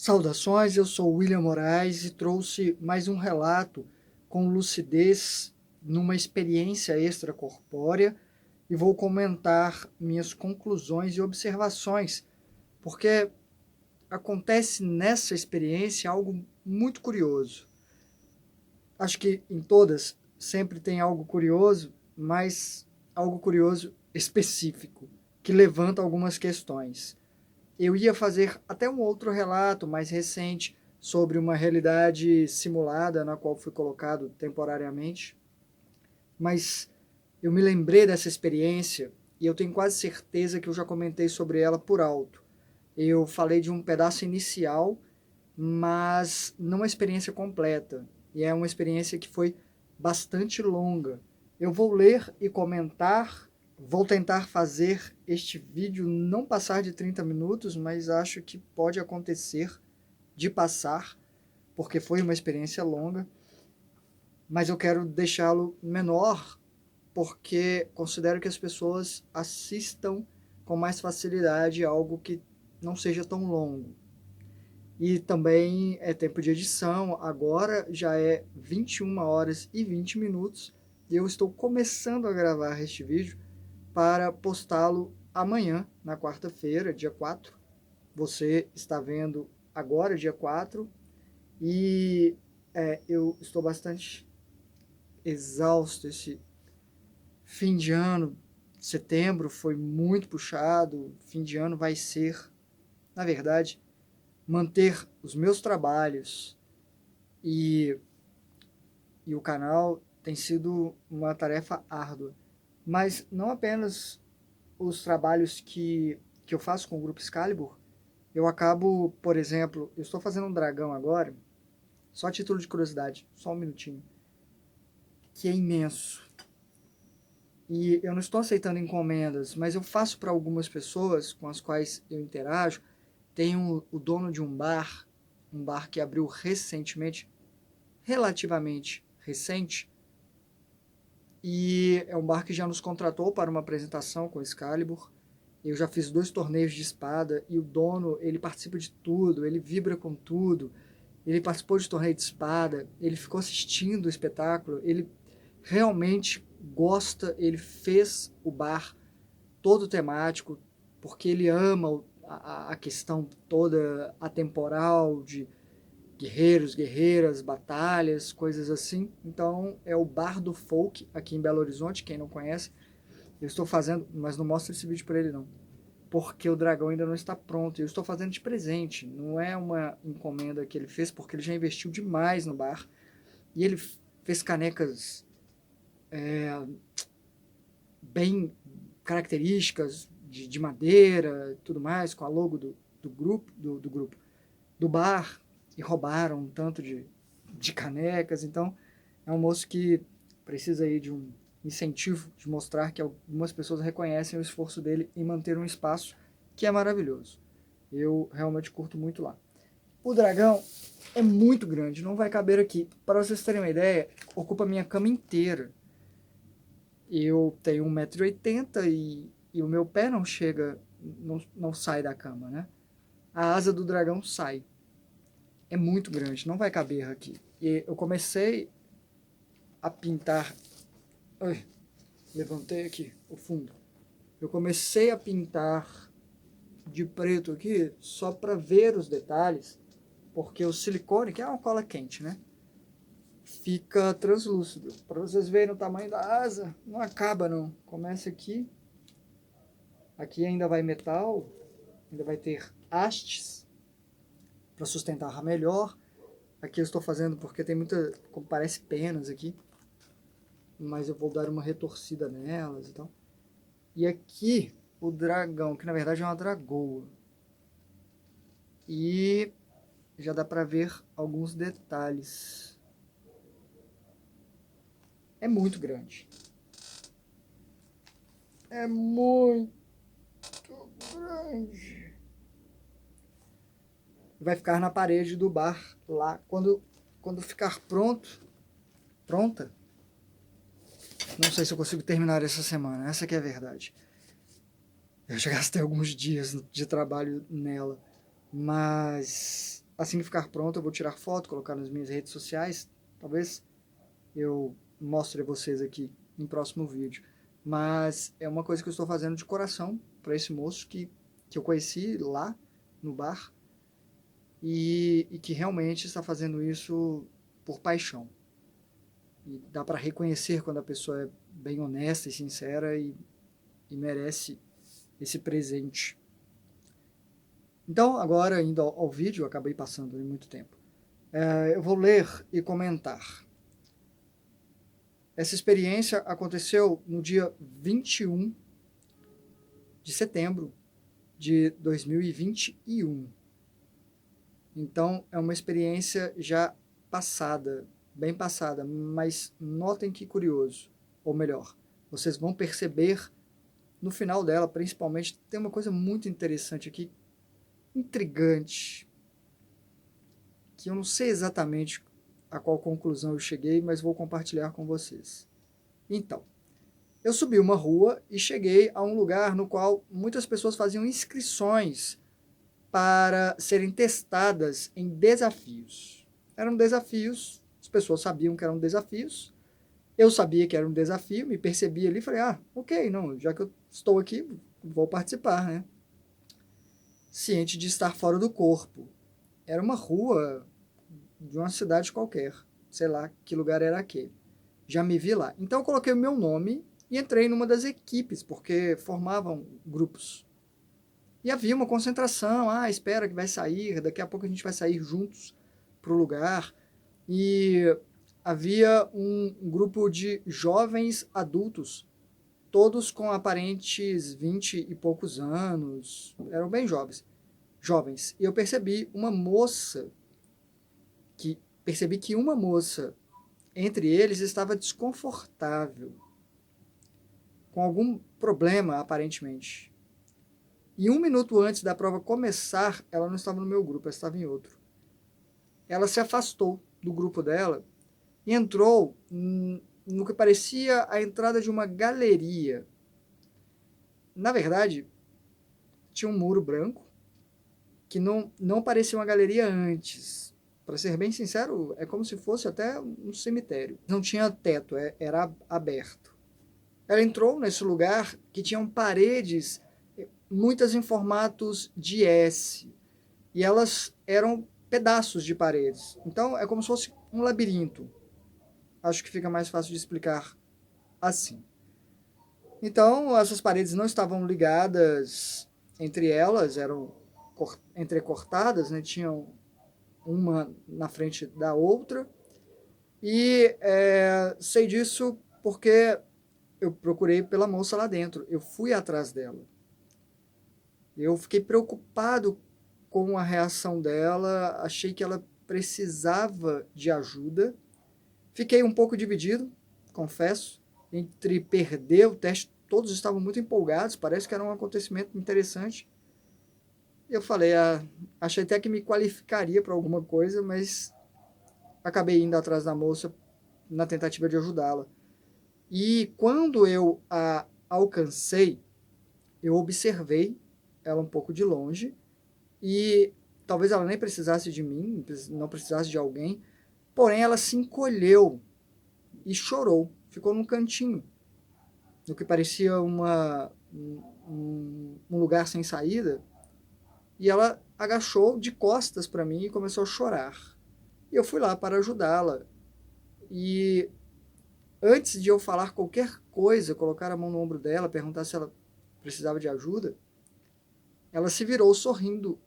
Saudações, eu sou William Moraes e trouxe mais um relato com lucidez numa experiência extracorpórea e vou comentar minhas conclusões e observações, porque acontece nessa experiência algo muito curioso. Acho que em todas sempre tem algo curioso, mas algo curioso específico, que levanta algumas questões. Eu ia fazer até um outro relato mais recente sobre uma realidade simulada na qual fui colocado temporariamente, mas eu me lembrei dessa experiência e eu tenho quase certeza que eu já comentei sobre ela por alto. Eu falei de um pedaço inicial, mas não uma experiência completa, e é uma experiência que foi bastante longa. Eu vou ler e comentar. Vou tentar fazer este vídeo não passar de 30 minutos, mas acho que pode acontecer de passar, porque foi uma experiência longa. Mas eu quero deixá-lo menor, porque considero que as pessoas assistam com mais facilidade algo que não seja tão longo. E também é tempo de edição, agora já é 21 horas e 20 minutos, e eu estou começando a gravar este vídeo para postá-lo amanhã, na quarta-feira, dia 4. Você está vendo agora, dia 4, e eu estou bastante exausto. Esse fim de ano, setembro, foi muito puxado. Fim de ano vai ser, na verdade, manter os meus trabalhos e o canal tem sido uma tarefa árdua. Mas não apenas os trabalhos que eu faço com o Grupo Excalibur, eu acabo, por exemplo, eu estou fazendo um dragão agora, só a título de curiosidade, só um minutinho, que é imenso. E eu não estou aceitando encomendas, mas eu faço para algumas pessoas com as quais eu interajo. Tem o dono de um bar que abriu recentemente, relativamente recente, e é um bar que já nos contratou para uma apresentação com Excalibur. Eu já fiz 2 torneios de espada e o dono, ele participa de tudo, ele vibra com tudo. Ele participou de torneio de espada, ele ficou assistindo o espetáculo, ele realmente gosta, ele fez o bar todo temático, porque ele ama a questão toda atemporal de guerreiros, guerreiras, batalhas, coisas assim. Então é o Bar do Folk aqui em Belo Horizonte, quem não conhece. Eu estou fazendo, mas não mostro esse vídeo para ele não, porque o dragão ainda não está pronto. Eu estou fazendo de presente, não é uma encomenda que ele fez, porque ele já investiu demais no bar. E ele fez canecas bem características de madeira e tudo mais, com a logo do grupo, do bar, e roubaram um tanto de canecas. Então é um moço que precisa aí de um incentivo, de mostrar que algumas pessoas reconhecem o esforço dele em manter um espaço que é maravilhoso. Eu realmente curto muito lá. O dragão é muito grande, não vai caber aqui. Para vocês terem uma ideia, ocupa a minha cama inteira. Eu tenho 1,80 m e o meu pé não chega, não sai da cama, né? A asa do dragão sai. É muito grande, não vai caber aqui. E eu comecei a pintar... Ai, levantei aqui o fundo. Eu comecei a pintar de preto aqui só para ver os detalhes, porque o silicone, que é uma cola quente, né, fica translúcido. Para vocês verem o tamanho da asa, não acaba não. Começa aqui, aqui ainda vai metal, ainda vai ter hastes para sustentar melhor. Aqui eu estou fazendo porque tem muita, como parece, penas aqui, mas eu vou dar uma retorcida nelas e tal. E aqui o dragão, que na verdade é uma dragoa, e já dá para ver alguns detalhes. É muito grande. É muito grande. Vai ficar na parede do bar lá. Quando ficar pronta, não sei se eu consigo terminar essa semana, essa que é a verdade. Eu já gastei alguns dias de trabalho nela, mas assim que ficar pronto, eu vou tirar foto, colocar nas minhas redes sociais. Talvez eu mostre a vocês aqui em próximo vídeo. Mas é uma coisa que eu estou fazendo de coração para esse moço que eu conheci lá no bar e que realmente está fazendo isso por paixão. E dá para reconhecer quando a pessoa é bem honesta e sincera e merece esse presente. Então, agora, indo ao vídeo, eu acabei passando muito tempo. Eu vou ler e comentar. Essa experiência aconteceu no dia 21 de setembro de 2021. Então, é uma experiência já passada, bem passada, mas notem que curioso, ou melhor, vocês vão perceber no final dela, principalmente, tem uma coisa muito interessante aqui, intrigante, que eu não sei exatamente a qual conclusão eu cheguei, mas vou compartilhar com vocês. Então, eu subi uma rua e cheguei a um lugar no qual muitas pessoas faziam inscrições para serem testadas em desafios. Eram desafios, as pessoas sabiam que eram desafios, eu sabia que era um desafio, me percebi ali e falei, ok, não, já que eu estou aqui, vou participar, né? Ciente de estar fora do corpo. Era uma rua de uma cidade qualquer, sei lá que lugar era aquele. Já me vi lá. Então eu coloquei o meu nome e entrei numa das equipes, porque formavam grupos. E havia uma concentração, espera que vai sair, daqui a pouco a gente vai sair juntos para o lugar. E havia um grupo de jovens adultos, todos com aparentes 20 e poucos anos, eram bem jovens. E eu percebi que uma moça entre eles estava desconfortável, com algum problema aparentemente. E 1 minuto antes da prova começar, ela não estava no meu grupo, ela estava em outro. Ela se afastou do grupo dela e entrou no que parecia a entrada de uma galeria. Na verdade, tinha um muro branco que não parecia uma galeria antes. Para ser bem sincero, é como se fosse até um cemitério. Não tinha teto, era aberto. Ela entrou nesse lugar que tinham paredes, muitas em formatos de S, e elas eram pedaços de paredes. Então é como se fosse um labirinto. Acho que fica mais fácil de explicar assim. Então essas paredes não estavam ligadas entre elas, eram entrecortadas, né? Tinham uma na frente da outra. E sei disso porque eu procurei pela moça lá dentro. Eu fui atrás dela. Eu fiquei preocupado com a reação dela. Achei que ela precisava de ajuda. Fiquei um pouco dividido, confesso, entre perder o teste. Todos estavam muito empolgados. Parece que era um acontecimento interessante. Eu falei, achei até que me qualificaria para alguma coisa, mas acabei indo atrás da moça na tentativa de ajudá-la. E quando eu a alcancei, eu observei ela um pouco de longe e talvez ela nem precisasse de mim, não precisasse de alguém, porém ela se encolheu e chorou, ficou num cantinho, no que parecia um lugar sem saída, e ela agachou de costas para mim e começou a chorar. E eu fui lá para ajudá-la. E antes de eu falar qualquer coisa, colocar a mão no ombro dela, perguntar se ela precisava de ajuda, ela se virou sorrindo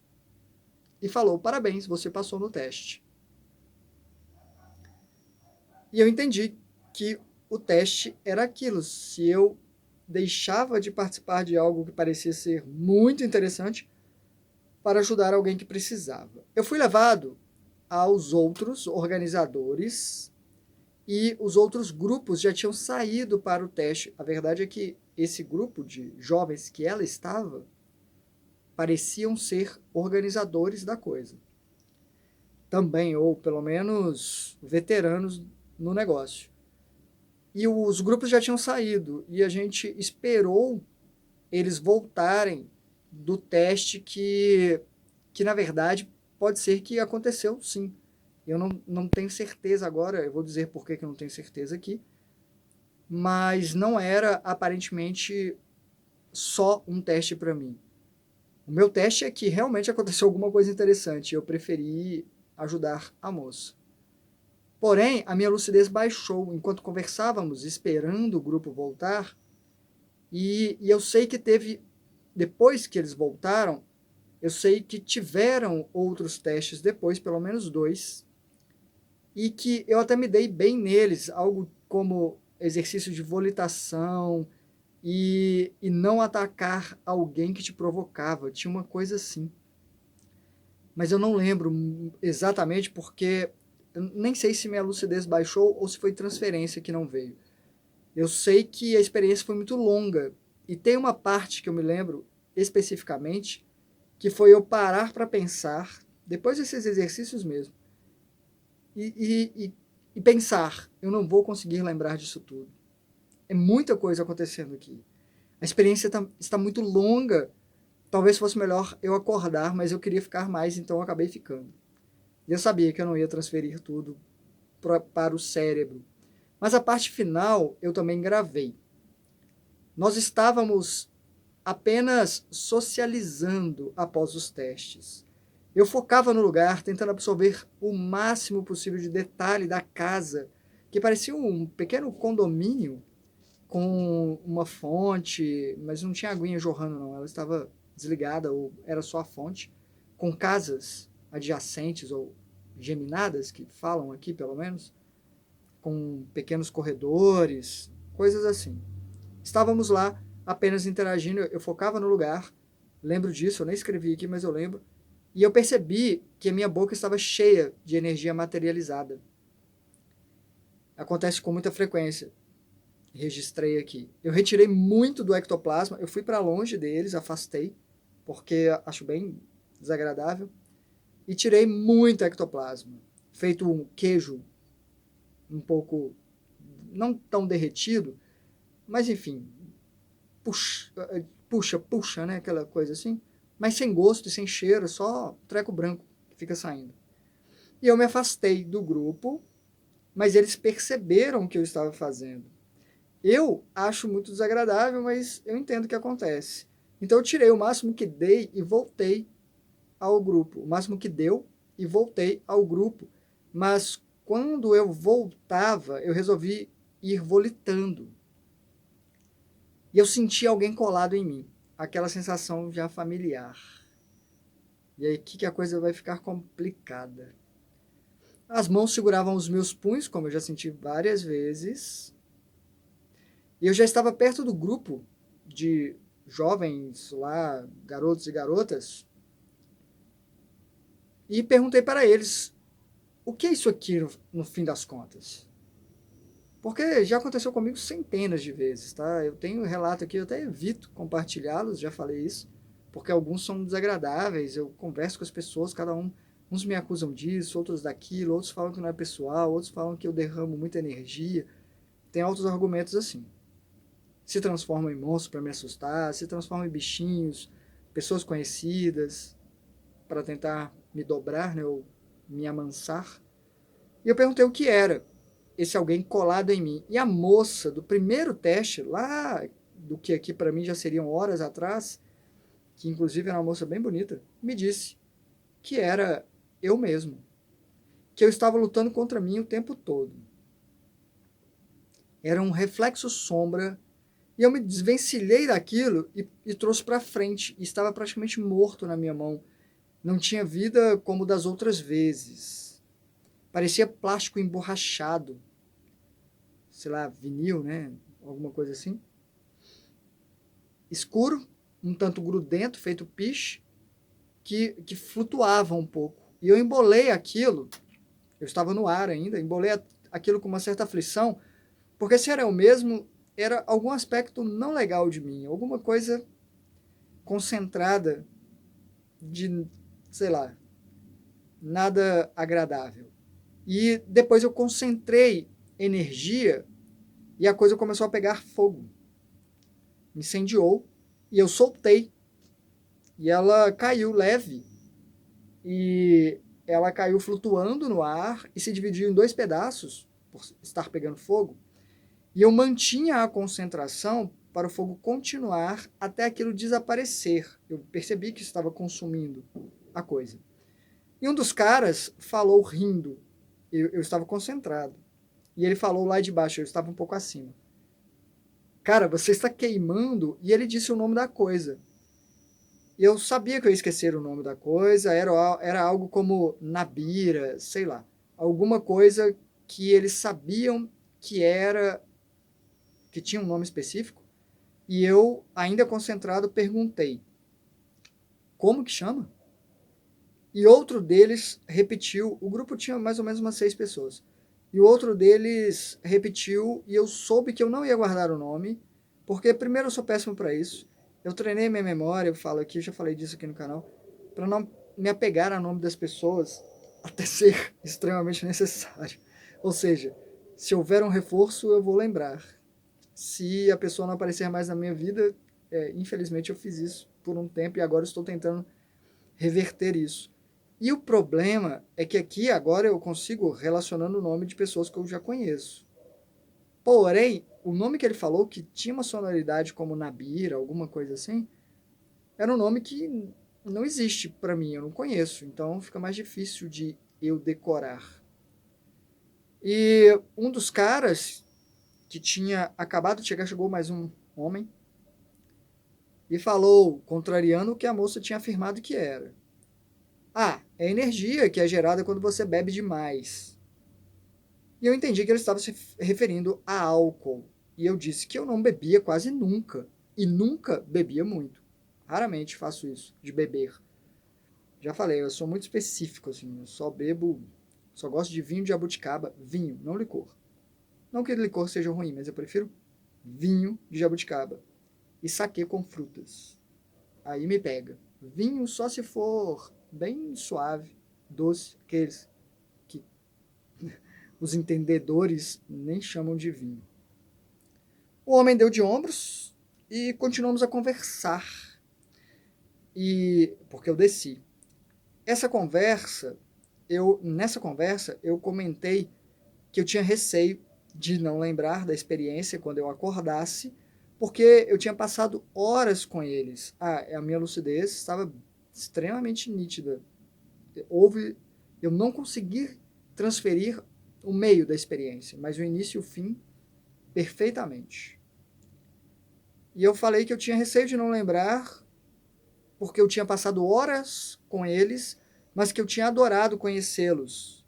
e falou, parabéns, você passou no teste. E eu entendi que o teste era aquilo. Se eu deixava de participar de algo que parecia ser muito interessante para ajudar alguém que precisava. Eu fui levado aos outros organizadores e os outros grupos já tinham saído para o teste. A verdade é que esse grupo de jovens que ela estava pareciam ser organizadores da coisa. Também, ou pelo menos veteranos no negócio. E os grupos já tinham saído e a gente esperou eles voltarem do teste que na verdade pode ser que aconteceu sim. Eu não tenho certeza agora, eu vou dizer por que eu não tenho certeza aqui, mas não era aparentemente só um teste para mim. O meu teste é que realmente aconteceu alguma coisa interessante, eu preferi ajudar a moça. Porém, a minha lucidez baixou enquanto conversávamos, esperando o grupo voltar, e eu sei que teve, depois que eles voltaram, eu sei que tiveram outros testes depois, pelo menos 2, e que eu até me dei bem neles, algo como exercício de volitação e não atacar alguém que te provocava. Tinha uma coisa assim. Mas eu não lembro exatamente porque eu nem sei se minha lucidez baixou ou se foi transferência que não veio. Eu sei que a experiência foi muito longa e tem uma parte que eu me lembro especificamente que foi eu parar para pensar, depois desses exercícios mesmo, e pensar, eu não vou conseguir lembrar disso tudo. É muita coisa acontecendo aqui. A experiência está muito longa. Talvez fosse melhor eu acordar, mas eu queria ficar mais, então eu acabei ficando. E eu sabia que eu não ia transferir tudo para o cérebro. Mas a parte final eu também gravei. Nós estávamos apenas socializando após os testes. Eu focava no lugar, tentando absorver o máximo possível de detalhe da casa, que parecia um pequeno condomínio com uma fonte, mas não tinha aguinha jorrando não, ela estava desligada ou era só a fonte, com casas adjacentes ou geminadas, que falam aqui pelo menos, com pequenos corredores, coisas assim. Estávamos lá apenas interagindo, eu focava no lugar, lembro disso, eu nem escrevi aqui, mas eu lembro, e eu percebi que a minha boca estava cheia de energia materializada. Acontece com muita frequência. Registrei aqui. Eu retirei muito do ectoplasma, eu fui para longe deles, afastei, porque acho bem desagradável, e tirei muito ectoplasma, feito um queijo um pouco, não tão derretido, mas enfim, puxa, né, aquela coisa assim, mas sem gosto e sem cheiro, só treco branco que fica saindo. E eu me afastei do grupo, mas eles perceberam o que eu estava fazendo. Eu acho muito desagradável, mas eu entendo o que acontece. Então eu tirei o máximo que dei e voltei ao grupo. O máximo que deu e voltei ao grupo. Mas quando eu voltava, eu resolvi ir volitando. E eu senti alguém colado em mim. Aquela sensação já familiar. E aí que a coisa vai ficar complicada. As mãos seguravam os meus punhos, como eu já senti várias vezes. E eu já estava perto do grupo de jovens lá, garotos e garotas, e perguntei para eles, o que é isso aqui no fim das contas? Porque já aconteceu comigo centenas de vezes, tá? Eu tenho um relato aqui, eu até evito compartilhá-los, já falei isso, porque alguns são desagradáveis, eu converso com as pessoas, cada um, uns me acusam disso, outros daquilo, outros falam que não é pessoal, outros falam que eu derramo muita energia, tem outros argumentos assim. Se transformam em monstros para me assustar, se transformam em bichinhos, pessoas conhecidas, para tentar me dobrar, né, ou me amansar. E eu perguntei o que era esse alguém colado em mim. E a moça do primeiro teste, lá do que aqui para mim já seriam horas atrás, que inclusive era uma moça bem bonita, me disse que era eu mesmo, que eu estava lutando contra mim o tempo todo. Era um reflexo sombra. E eu me desvencilhei daquilo e trouxe para frente. E estava praticamente morto na minha mão. Não tinha vida como das outras vezes. Parecia plástico emborrachado. Sei lá, vinil, né? Alguma coisa assim. Escuro, um tanto grudento, feito piche, que flutuava um pouco. E eu embolei aquilo, eu estava no ar ainda, embolei aquilo com uma certa aflição, porque se era eu mesmo, era algum aspecto não legal de mim, alguma coisa concentrada de, sei lá, nada agradável. E depois eu concentrei energia e a coisa começou a pegar fogo. Incendiou e eu soltei. E ela caiu leve e ela caiu flutuando no ar e se dividiu em 2 pedaços, por estar pegando fogo, e eu mantinha a concentração para o fogo continuar até aquilo desaparecer. Eu percebi que estava consumindo a coisa. E um dos caras falou rindo. Eu estava concentrado. E ele falou lá de baixo, eu estava um pouco acima. Cara, você está queimando. E ele disse o nome da coisa. E eu sabia que eu ia esquecer o nome da coisa. Era algo como Nabira, sei lá. Alguma coisa que eles sabiam que era, que tinha um nome específico. E eu, ainda concentrado, perguntei: como que chama? E outro deles repetiu. O grupo tinha mais ou menos umas 6 pessoas. E o outro deles repetiu, e eu soube que eu não ia guardar o nome, porque primeiro eu sou péssimo para isso. Eu treinei minha memória, eu falo aqui, já falei disso aqui no canal, para não me apegar ao nome das pessoas até ser extremamente necessário. Ou seja, se houver um reforço, eu vou lembrar. Se a pessoa não aparecer mais na minha vida, infelizmente eu fiz isso por um tempo e agora estou tentando reverter isso. E o problema é que aqui agora eu consigo relacionando o nome de pessoas que eu já conheço. Porém, o nome que ele falou, que tinha uma sonoridade como Nabira, alguma coisa assim, era um nome que não existe para mim, eu não conheço. Então fica mais difícil de eu decorar. E um dos caras que tinha acabado de chegar, chegou mais um homem, e falou, contrariando o que a moça tinha afirmado que era. Ah, é energia que é gerada quando você bebe demais. E eu entendi que ele estava se referindo a álcool. E eu disse que eu não bebia quase nunca. E nunca bebia muito. Raramente faço isso, de beber. Já falei, eu sou muito específico, assim. Eu só bebo, só gosto de vinho de jabuticaba. Vinho, não licor. Não que licor seja ruim, mas eu prefiro vinho de jabuticaba. E saquê com frutas. Aí me pega. Vinho só se for bem suave, doce, aqueles que os entendedores nem chamam de vinho. O homem deu de ombros e continuamos a conversar. Porque eu desci. Nessa conversa, eu comentei que eu tinha receio de não lembrar da experiência quando eu acordasse, porque eu tinha passado horas com eles. A minha lucidez estava extremamente nítida. Eu não consegui transferir o meio da experiência, mas o início e o fim perfeitamente. E eu falei que eu tinha receio de não lembrar, porque eu tinha passado horas com eles, mas que eu tinha adorado conhecê-los.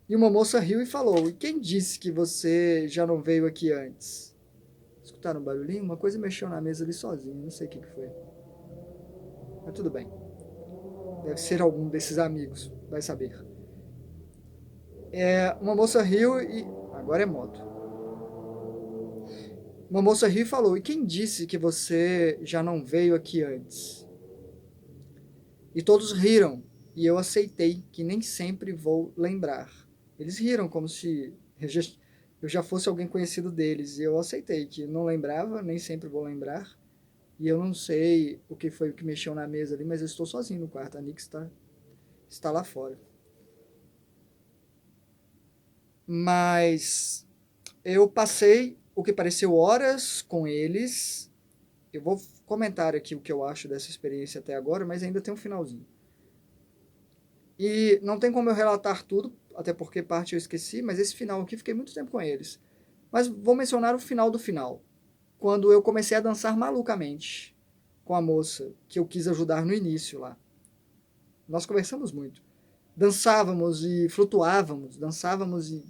E uma moça riu e falou: e quem disse que você já não veio aqui antes? Escutaram um barulhinho? Uma coisa mexeu na mesa ali sozinho, não sei o que foi. Mas tudo bem. Deve ser algum desses amigos, vai saber. Uma moça riu e. Agora é moto. Uma moça riu e falou: e quem disse que você já não veio aqui antes? E todos riram, e eu aceitei que nem sempre vou lembrar. Eles riram como se eu já fosse alguém conhecido deles, e eu aceitei que não lembrava, nem sempre vou lembrar. E eu não sei o que foi que mexeu na mesa ali, mas eu estou sozinho no quarto. A Nix está lá fora. Mas eu passei o que pareceu horas com eles. Eu vou comentar aqui o que eu acho dessa experiência até agora, mas ainda tem um finalzinho. E não tem como eu relatar tudo, até porque parte eu esqueci, mas esse final aqui fiquei muito tempo com eles. Mas vou mencionar o final do final. Quando eu comecei a dançar malucamente com a moça que eu quis ajudar no início lá. Nós conversamos muito. Dançávamos e flutuávamos, dançávamos e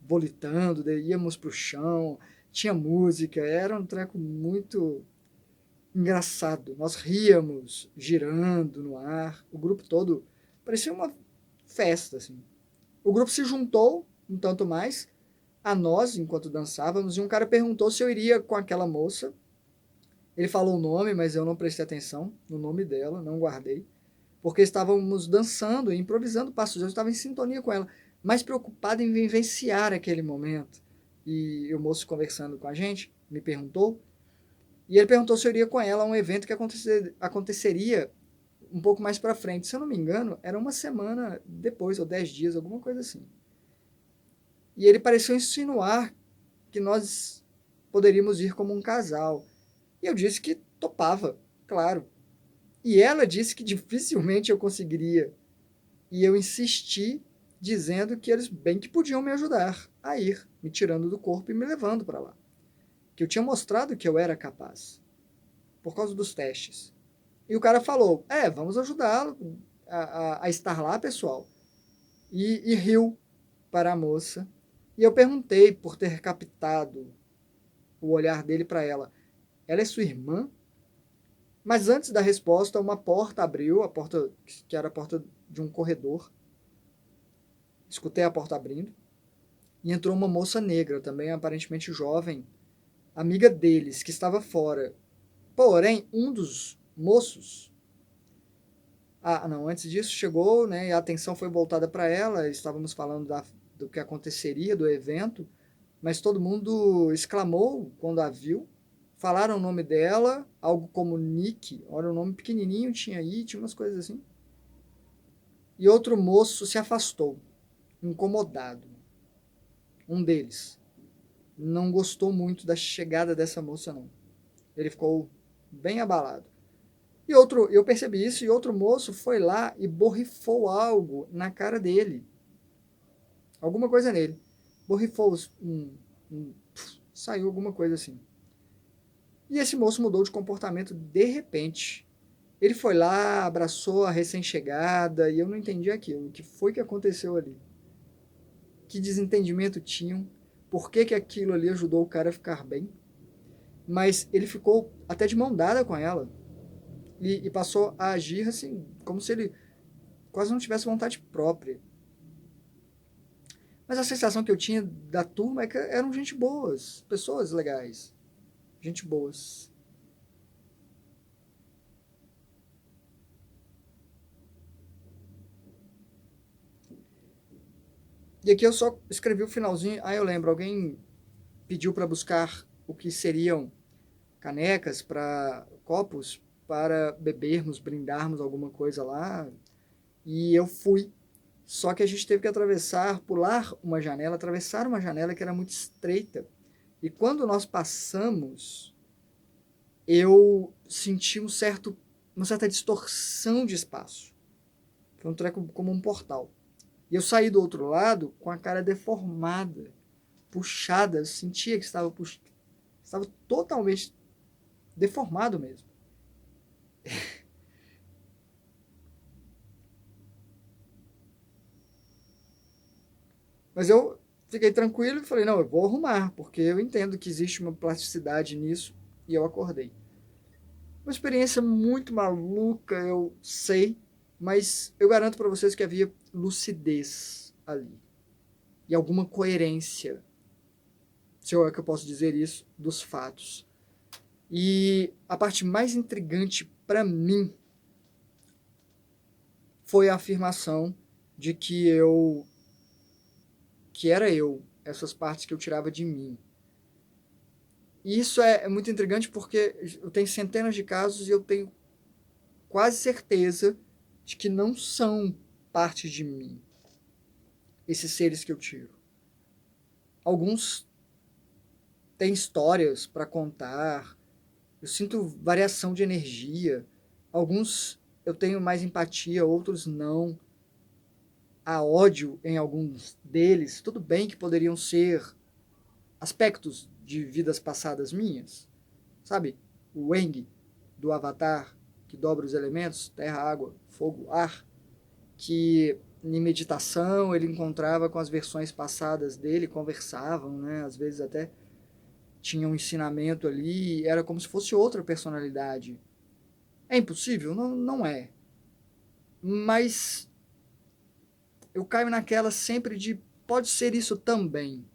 volitando, íamos pro chão, tinha música, era um treco muito engraçado. Nós ríamos, girando no ar, o grupo todo parecia uma festa, assim. O grupo se juntou um tanto mais a nós enquanto dançávamos e um cara perguntou se eu iria com aquela moça. Ele falou o nome, mas eu não prestei atenção no nome dela, não guardei, porque estávamos dançando e improvisando passos. Eu estava em sintonia com ela, mais preocupado em vivenciar aquele momento. E o moço conversando com a gente me perguntou, e ele perguntou se eu iria com ela a um evento que aconteceria um pouco mais para frente. Se eu não me engano, era uma semana depois, ou 10 dias, alguma coisa assim. E ele pareceu insinuar que nós poderíamos ir como um casal. E eu disse que topava, claro. E ela disse que dificilmente eu conseguiria. E eu insisti, dizendo que eles bem que podiam me ajudar a ir, me tirando do corpo e me levando para lá. Que eu tinha mostrado que eu era capaz, por causa dos testes. E o cara falou, vamos ajudá-lo a estar lá, pessoal. E riu para a moça. E eu perguntei, por ter captado o olhar dele para ela, ela é sua irmã? Mas antes da resposta, uma porta abriu, a porta que era a porta de um corredor. Escutei a porta abrindo. E entrou uma moça negra, também aparentemente jovem, amiga deles, que estava fora. Porém, um dos moços... não, antes disso chegou, né, e a atenção foi voltada para ela, estávamos falando do que aconteceria, do evento, mas todo mundo exclamou quando a viu, falaram o nome dela, algo como Nick, olha o nome pequenininho tinha aí, tinha umas coisas assim. E outro moço se afastou, incomodado. Um deles não gostou muito da chegada dessa moça, não. Ele ficou bem abalado. E eu percebi isso, e outro moço foi lá e borrifou algo na cara dele. Alguma coisa nele. Borrifou, saiu alguma coisa assim. E esse moço mudou de comportamento de repente. Ele foi lá, abraçou a recém-chegada, e eu não entendi aquilo. O que foi que aconteceu ali? Que desentendimento tinham? Por que aquilo ali ajudou o cara a ficar bem? Mas ele ficou até de mão dada com ela. E passou a agir assim, como se ele quase não tivesse vontade própria. Mas a sensação que eu tinha da turma é que eram gente boas, pessoas legais, gente boas. E aqui eu só escrevi o finalzinho. Eu lembro, alguém pediu para buscar o que seriam canecas, para copos, para bebermos, brindarmos alguma coisa lá. E eu fui. Só que a gente teve que atravessar uma janela que era muito estreita. E quando nós passamos, eu senti uma certa distorção de espaço. Foi um treco como um portal. E eu saí do outro lado com a cara deformada, puxada. Eu sentia que estava totalmente deformado mesmo. Mas eu fiquei tranquilo e falei, não, eu vou arrumar, porque eu entendo que existe uma plasticidade nisso, e eu acordei. Uma experiência muito maluca, eu sei, mas eu garanto para vocês que havia lucidez ali. E alguma coerência, se é que eu posso dizer isso, dos fatos. E a parte mais intrigante para mim foi a afirmação de que era eu, essas partes que eu tirava de mim. E isso é muito intrigante porque eu tenho centenas de casos e eu tenho quase certeza de que não são parte de mim, esses seres que eu tiro. Alguns têm histórias para contar, eu sinto variação de energia, alguns eu tenho mais empatia, outros não. Há ódio em alguns deles, tudo bem que poderiam ser aspectos de vidas passadas minhas, sabe? O Aang do Avatar, que dobra os elementos, terra, água, fogo, ar, que em meditação ele encontrava com as versões passadas dele, conversavam, né? Às vezes até tinha um ensinamento ali, era como se fosse outra personalidade. É impossível? Não, não é. Mas eu caio naquela sempre de pode ser isso também.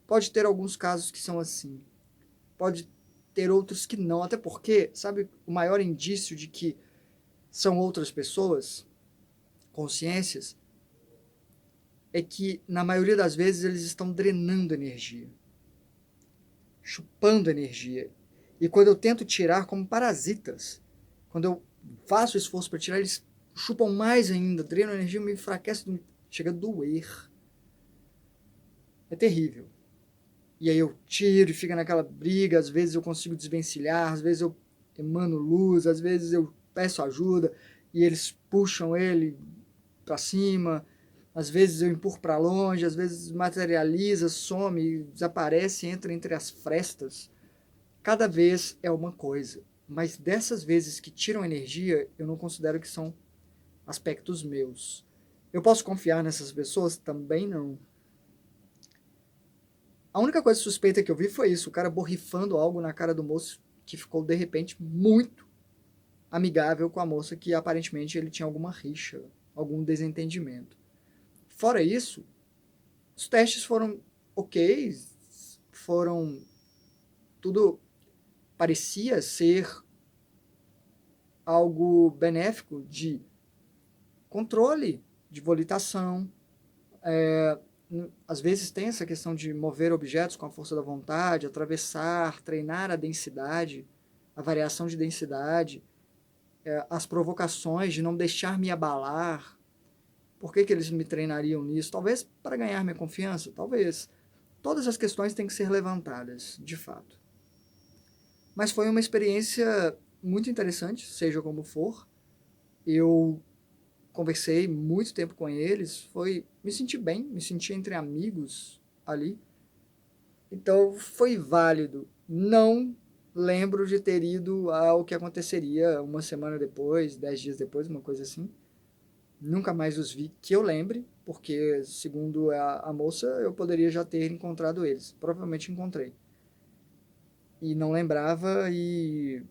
Pode ter alguns casos que são assim. Pode ter outros que não. Até porque, sabe, o maior indício de que são outras pessoas, consciências, é que na maioria das vezes eles estão drenando energia, chupando energia. E quando eu tento tirar como parasitas, quando eu faço esforço para tirar, eles chupam mais ainda, drenam a energia, me enfraquece, chega a doer. É terrível. E aí eu tiro e fica naquela briga, às vezes eu consigo desvencilhar, às vezes eu emano luz, às vezes eu peço ajuda e eles puxam ele para cima, às vezes eu empurro para longe, às vezes materializa, some, desaparece, entra entre as frestas. Cada vez é uma coisa, mas dessas vezes que tiram energia, eu não considero que são aspectos meus. Eu posso confiar nessas pessoas? Também não. A única coisa suspeita que eu vi foi isso, o cara borrifando algo na cara do moço que ficou de repente muito amigável com a moça que aparentemente ele tinha alguma rixa, algum desentendimento. Fora isso, os testes foram ok, foram tudo parecia ser algo benéfico de controle, de volitação. Às vezes tem essa questão de mover objetos com a força da vontade, atravessar, treinar a densidade, a variação de densidade, as provocações de não deixar me abalar. Por que eles me treinariam nisso? Talvez para ganhar minha confiança, talvez. Todas as questões têm que ser levantadas, de fato. Mas foi uma experiência muito interessante, seja como for. Eu conversei muito tempo com eles, me senti bem, me senti entre amigos ali. Então foi válido. Não lembro de ter ido ao que aconteceria uma semana depois, 10 dias depois, uma coisa assim. Nunca mais os vi que eu lembre, porque segundo a moça eu poderia já ter encontrado eles. Provavelmente encontrei. E não lembrava e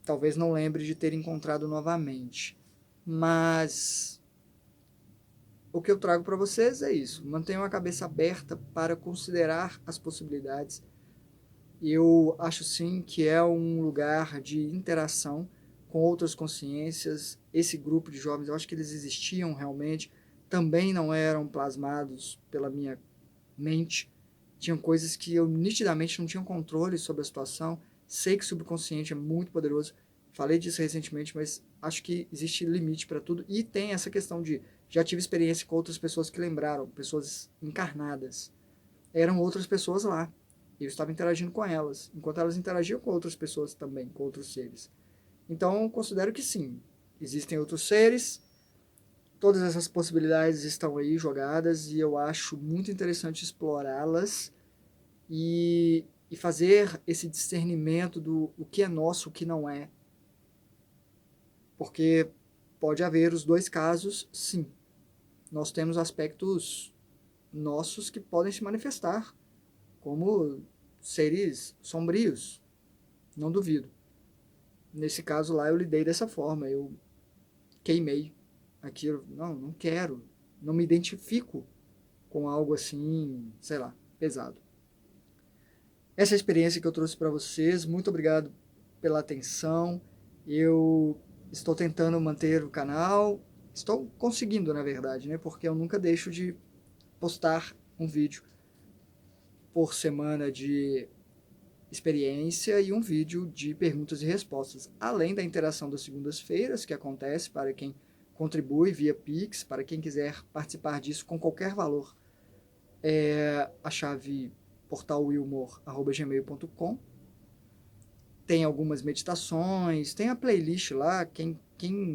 talvez não lembre de ter encontrado novamente. Mas o que eu trago para vocês é isso. Mantenham a cabeça aberta para considerar as possibilidades. Eu acho sim que é um lugar de interação com outras consciências. Esse grupo de jovens, eu acho que eles existiam realmente. Também não eram plasmados pela minha mente. Tinham coisas que eu nitidamente não tinha controle sobre a situação. Sei que o subconsciente é muito poderoso. Falei disso recentemente, mas acho que existe limite para tudo. E tem essa questão de já tive experiência com outras pessoas que lembraram, pessoas encarnadas. Eram outras pessoas lá. Eu estava interagindo com elas, enquanto elas interagiam com outras pessoas também, com outros seres. Então, considero que sim, existem outros seres, todas essas possibilidades estão aí jogadas e eu acho muito interessante explorá-las e fazer esse discernimento do o que é nosso, o que não é. Porque pode haver os dois casos, sim. Nós temos aspectos nossos que podem se manifestar como seres sombrios, não duvido. Nesse caso lá eu lidei dessa forma, eu queimei aquilo, não quero, não me identifico com algo assim, sei lá, pesado. Essa é a experiência que eu trouxe para vocês, muito obrigado pela atenção, eu estou tentando manter o canal, estou conseguindo na verdade, né, porque eu nunca deixo de postar um vídeo por semana de experiência e um vídeo de perguntas e respostas, além da interação das segundas-feiras, que acontece para quem contribui via Pix, para quem quiser participar disso com qualquer valor. A chave portalwilmore@gmail.com. Tem algumas meditações, tem a playlist lá, quem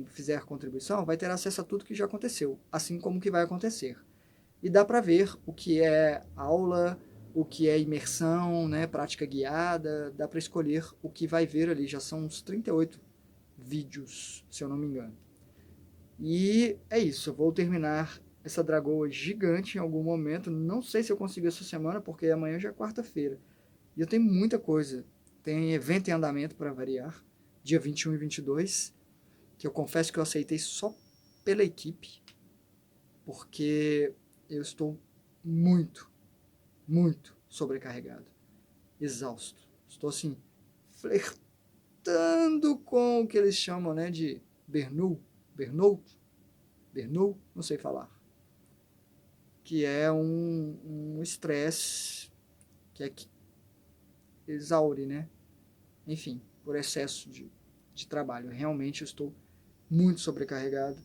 fizer contribuição vai ter acesso a tudo que já aconteceu, assim como que vai acontecer. E dá para ver o que é aula, o que é imersão, né, prática guiada, dá para escolher o que vai ver ali, já são uns 38 vídeos, se eu não me engano. E é isso, eu vou terminar essa dragoa gigante em algum momento, não sei se eu consigo essa semana, porque amanhã já é quarta-feira, e eu tenho muita coisa, tem evento em andamento para variar, dia 21 e 22, que eu confesso que eu aceitei só pela equipe, porque eu estou muito, muito sobrecarregado, exausto. Estou assim, flertando com o que eles chamam, né, de burnout, não sei falar, que é um estresse que exaure, né? Enfim, por excesso de trabalho. Realmente eu estou muito sobrecarregado.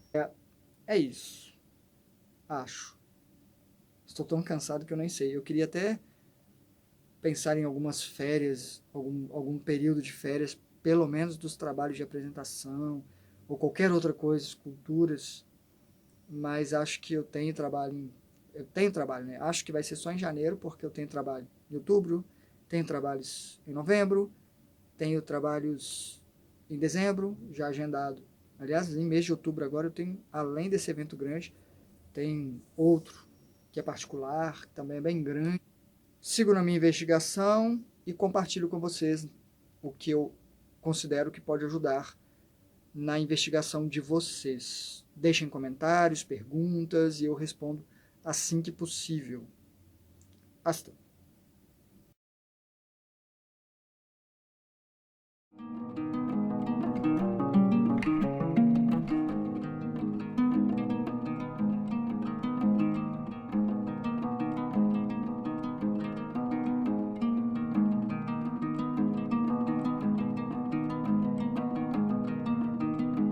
É isso. Acho. Estou tão cansado que eu nem sei. Eu queria até pensar em algumas férias, algum período de férias, pelo menos dos trabalhos de apresentação, ou qualquer outra coisa, esculturas, mas acho que eu tenho trabalho, né? Acho que vai ser só em janeiro, porque eu tenho trabalho em outubro, tenho trabalhos em novembro, tenho trabalhos em dezembro, já agendado. Aliás, em mês de outubro agora eu tenho, além desse evento grande, tem outro que é particular, que também é bem grande. Sigo na minha investigação e compartilho com vocês o que eu considero que pode ajudar na investigação de vocês. Deixem comentários, perguntas e eu respondo assim que possível. Hasta.